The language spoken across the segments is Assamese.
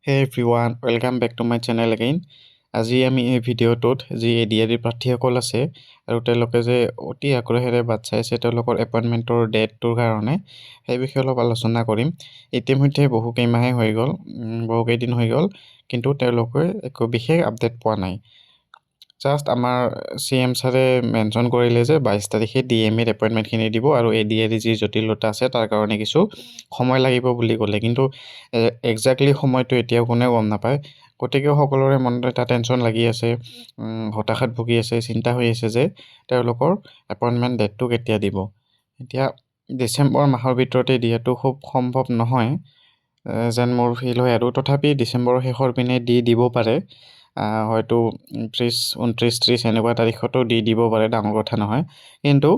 Hey everyone, welcome back to my channel again. আজি আমি এই ভিডিঅ'টোত যি এডিআৰই প্ৰাৰ্থীসকল আছে আৰু তেওঁলোকে যে অতি আগ্ৰহেৰে বাট চাই আছে তেওঁলোকৰ এপইণ্টমেণ্টৰ ডেটটোৰ কাৰণে সেই বিষয়ে অলপ আলোচনা কৰিম। ইতিমধ্যে বহু কেইদিন হৈ গ'ল কিন্তু তেওঁলোকে একো বিশেষ আপডেট পোৱা নাই। জাষ্ট আমাৰ CM ছাৰে মেনশ্যন কৰিলে যে 22 তাৰিখে DMAৰ এপইণ্টমেণ্টখিনি দিব আৰু এডিআৰই যি জটিলতা আছে তাৰ কাৰণে কিছু সময় লাগিব বুলি ক'লে, কিন্তু একজাক্টলি সময়টো এতিয়াও কোনেও গম নাপায়। গতিকে সকলোৰে মনত এটা টেনশ্যন লাগি আছে, হতাশাত ভুগি আছে, চিন্তা হৈ আছে যে তেওঁলোকৰ এপইণ্টমেণ্ট ডেটটো কেতিয়া দিব। এতিয়া ডিচেম্বৰ মাহৰ ভিতৰতে দিয়াটো খুব সম্ভৱ নহয় যেন মোৰ ফিল হয়, আৰু তথাপি ডিচেম্বৰৰ শেষৰ পিনে দিব পাৰে। হয়তো 29, 30 এনেকুৱা তাৰিখতো দিব পাৰে, ডাঙৰ কথা নহয়। কিন্তু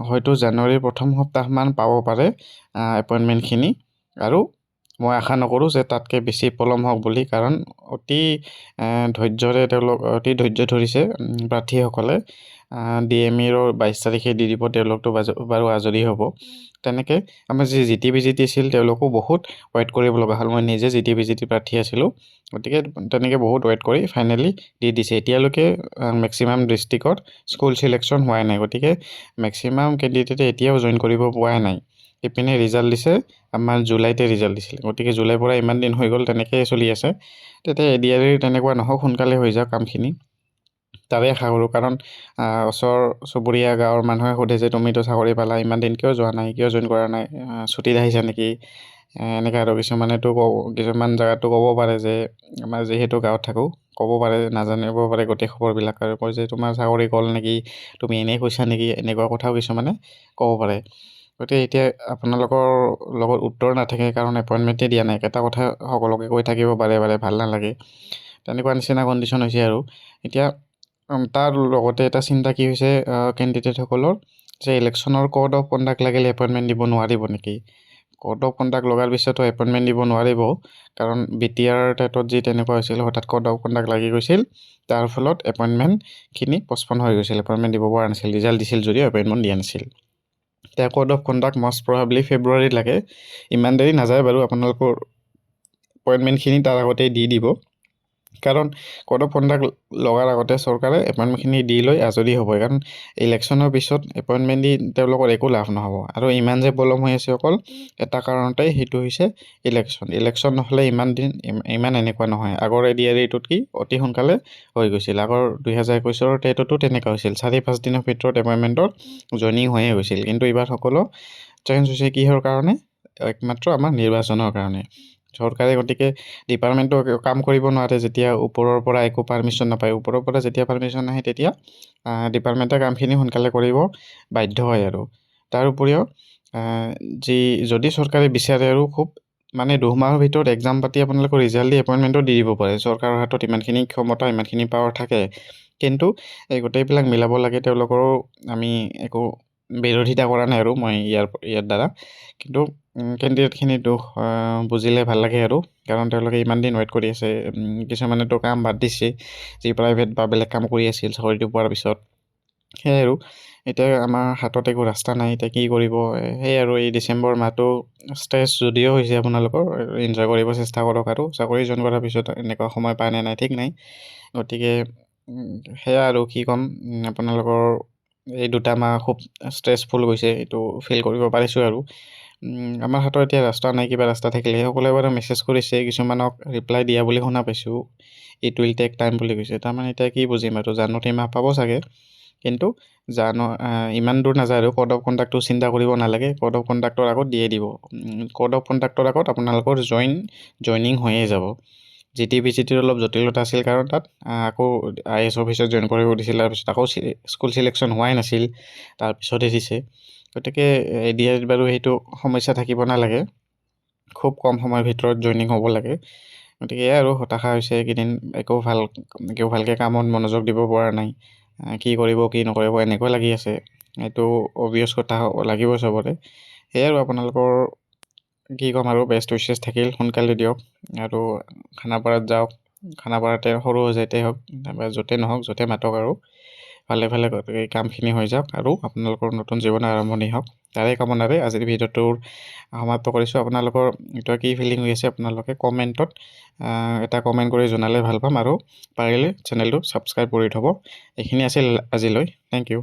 হয়তো জানুৱাৰীৰ প্ৰথম সপ্তাহমান পাব পাৰে এপইণ্টমেণ্টখিনি, আৰু মই আশা নকৰোঁ যে তাতকৈ বেছি পলম হওক বুলি, কাৰণ অতি ধৈৰ্য ধৰিছে প্ৰাৰ্থীসকলে। DMAৰ 22 তাৰিখে দি দিব, তেওঁলোকতো বাৰু আজৰি হ'ব। তেনেকৈ আমাৰ যি GT-BGT আছিল তেওঁলোকো বহুত ৱেইট কৰিব লগা হ'ল। মই নিজে GT-BGT প্ৰাৰ্থী আছিলোঁ, গতিকে তেনেকৈ বহুত ৱেইট কৰি ফাইনেলি দি দিছে। এতিয়ালৈকে মেক্সিমাম ডিষ্ট্ৰিক্টত স্কুল চিলেকশ্যন হোৱাই নাই, গতিকে মেক্সিমাম কেণ্ডিডেটে এতিয়াও জইন কৰিব পোৱাই নাই। ইপিনে ৰিজাল্ট দিছে আমাৰ জুলাইতে ৰিজাল্ট দিছিল, গতিকে জুলাইৰ পৰা ইমান দিন হৈ গ'ল, তেনেকৈয়ে চলি আছে। তেতিয়া এডিআৰইৰ তেনেকুৱা নহওক, সোনকালে হৈ যাওক কামখিনি, তাৰে আশা কৰোঁ। কাৰণ ওচৰ চুবুৰীয়া গাঁৱৰ মানুহে সোধে যে তুমিতো চাকৰি পালা, ইমান দিন কিয় যোৱা নাই, কিয় জইন কৰা নাই, ছুটীত আহিছা নেকি, এনেকৈ। আৰু কিছুমান জেগাতো ক'ব পাৰে যে আমাৰ যিহেতু গাঁৱত থাকোঁ, ক'ব পাৰে, নাজানিব পাৰে গোটেই খবৰবিলাক, আৰু কয় যে তোমাৰ চাকৰি গ'ল নেকি, তুমি এনেই কৈছা নেকি, এনেকুৱা কথাও কিছুমানে ক'ব পাৰে। গতিকে এতিয়া আপোনালোকৰ লগত উত্তৰ নাথাকে, কাৰণ এপইণ্টমেণ্টেই দিয়া নাই। এটা কথা সকলোকে কৈ থাকিব বাৰে ভাল নালাগে, তেনেকুৱা নিচিনা কণ্ডিশ্যন হৈছে। আৰু এতিয়া তাৰ লগতে এটা চিন্তা কি হৈছে কেণ্ডিডেটসকলৰ, যে ইলেকশ্যনৰ কোড অফ কণ্ডাক্ট লাগিলে এপইণ্টমেণ্ট দিব নোৱাৰিব নেকি। কোড অফ কণ্ডাক্ট লগাৰ পিছতো এপইণ্টমেণ্ট দিব নোৱাৰিব, কাৰণ BTR টেটত যি তেনেকুৱা হৈছিল, হঠাৎ কোড অফ কণ্ডাক্ট লাগি গৈছিল, তাৰ ফলত এপইণ্টমেণ্টখিনি পষ্টপন হৈ গৈছিল, এপইণ্টমেণ্ট দিব পৰা নাছিল। ৰিজাল্ট দিছিল যদিও এপইণ্টমেণ্ট দিয়া নাছিল। এতিয়া কোড অফ কণ্ডাক্ট মষ্ট প্ৰবাবলি ফেব্ৰুৱাৰীত লাগে, ইমান দেৰি নাযায় বাৰু। আপোনালোকৰ এপইণ্টমেণ্টখিনি তাৰ আগতেই দি দিব, কাৰণ কোড অফ কণ্ডাক্ট লগাৰ আগতে চৰকাৰে এপইণ্টমেণ্টখিনি দি লৈ আজৰি হ'ব। কাৰণ ইলেকশ্যনৰ পিছত এপইণ্টমেণ্ট দি তেওঁলোকৰ একো লাভ নহ'ব। আৰু ইমান যে পলম হৈ আছে অকল এটা কাৰণতেই, সেইটো হৈছে ইলেকশ্যন নহ'লে ইমান এনেকুৱা নহয়। আগৰ এডিআৰইটোত কি অতি সোনকালে হৈ গৈছিল, আগৰ 2021 টেটতো তেনেকুৱা হৈছিল, 4-5 দিনৰ ভিতৰত এপইণ্টমেণ্টৰ জইনিং হৈয়ে গৈছিল। কিন্তু এইবাৰ সকলো চেঞ্জ হৈছে কিহৰ কাৰণে, একমাত্ৰ আমাৰ নিৰ্বাচনৰ কাৰণে। চৰকাৰে গতিকে ডিপাৰ্টমেণ্টটো কাম কৰিব নোৱাৰে যেতিয়া ওপৰৰ পৰা একো পাৰ্মিশ্যন নাপায়। ওপৰৰ পৰা যেতিয়া পাৰ্মিশ্যন আহে তেতিয়া ডিপাৰ্টমেণ্টে কামখিনি সোনকালে কৰিব বাধ্য হয়। আৰু তাৰ উপৰিও যদি চৰকাৰে বিচাৰে আৰু খুব 2 মাহৰ ভিতৰত এক্সাম পাতি আপোনালোকৰ ৰিজাল্ট দি এপইণ্টমেণ্টটো দি দিব পাৰে। চৰকাৰৰ হাতত ইমানখিনি ক্ষমতা, ইমানখিনি পাৱাৰ থাকে, কিন্তু এই গোটেইবিলাক মিলাব লাগে। তেওঁলোকৰো আমি একো বিৰোধিতা কৰা নাই আৰু মই ইয়াৰ দ্বাৰা, কিন্তু কেণ্ডিডেটখিনি দুখ বুজিলে ভাল লাগে। আৰু কাৰণ তেওঁলোকে ইমান দিন ৱেইট কৰি আছে, কিছুমানেতো কাম বাদ দিছে, যি প্ৰাইভেট বা বেলেগ কাম কৰি আছিল চাকৰিটো পোৱাৰ পিছত। সেয়াই আৰু এতিয়া আমাৰ হাতত একো ৰাস্তা নাই, এতিয়া কি কৰিব। সেয়াই আৰু এই ডিচেম্বৰ মাহটো ষ্ট্ৰেছ যদিও হৈছে আপোনালোকৰ, এনজয় কৰিব চেষ্টা কৰক। আৰু চাকৰি জইন কৰাৰ পিছত এনেকুৱা সময় পায় নে নাই ঠিক নাই। গতিকে সেয়া আৰু কি ক'ম, আপোনালোকৰ এই 2 মাহ খুব ষ্ট্ৰেছফুল গৈছে, এইটো ফিল কৰিব পাৰিছোঁ। আৰু আমাৰ হাতত এতিয়া ৰাস্তা নাই, কিবা ৰাস্তা থাকিলে সকলোৱে বাৰু মেছেজ কৰিছে, কিছুমানক ৰিপ্লাই দিয়া বুলি শুনা পাইছোঁ, ইট উইল টেক টাইম বুলি কৈছে। তাৰমানে এতিয়া কি বুজিম, আৰু জানুৱাৰী মাহ পাব চাগে, কিন্তু ইমান দূৰ নাযায়। আৰু কোড অফ কণ্ডাক্টটো চিন্তা কৰিব নালাগে, কোড অফ কণ্ডাক্টৰ আগত দিয়ে দিব। কোড অফ কণ্ডাক্টৰ আগত আপোনালোকৰ জইনিং হৈয়ে যাব। GT-BGTৰ অলপ জটিলতা আছিল, কাৰণ তাত আকৌ IS অফিচত জইন কৰিব দিছিল, তাৰপিছত আকৌ স্কুল চিলেকশ্যন হোৱাই নাছিল, তাৰপিছতহে দিছে। গতিকে এডিআৰইত বাৰু সেইটো সমস্যা থাকিব নালাগে, খুব কম সময়ৰ ভিতৰত জইনিং হ'ব লাগে। গতিকে আৰু হতাশা হৈছে এইকেইদিন, একো ভালকৈ কামত মনোযোগ দিব পৰা নাই, কি কৰিব কি নকৰিব এনেকুৱা লাগি আছে। এইটো অবভিয়াছ কথা লাগিব চবৰে। সেয়াই আৰু আপোনালোকৰ কি ক'ম, আৰু বেষ্ট উইচেছ থাকিল, সোনকালে দিয়ক। আৰু খানাপাৰাত যাওক, খানাপাৰাতে সৰু সজাইতে হওক বা য'তে নহওক, য'তে মাতক, আৰু ভালে ভালে এই কামখিনি হৈ যাওক আৰু আপোনালোকৰ নতুন জীৱনৰ আৰম্ভণি হওক তাৰে কামনাৰে আজিৰ ভিডিঅ'টোৰ সমাপ্ত কৰিছোঁ। আপোনালোকৰ এতিয়া কি ফিলিং হৈ আছে আপোনালোকে কমেণ্টত এটা কমেণ্ট কৰি জনালে ভাল পাম আৰু পাৰিলে চেনেলটো ছাবস্ক্ৰাইব কৰি থ'ব। এইখিনি আছিল আজিলৈ। Thank U.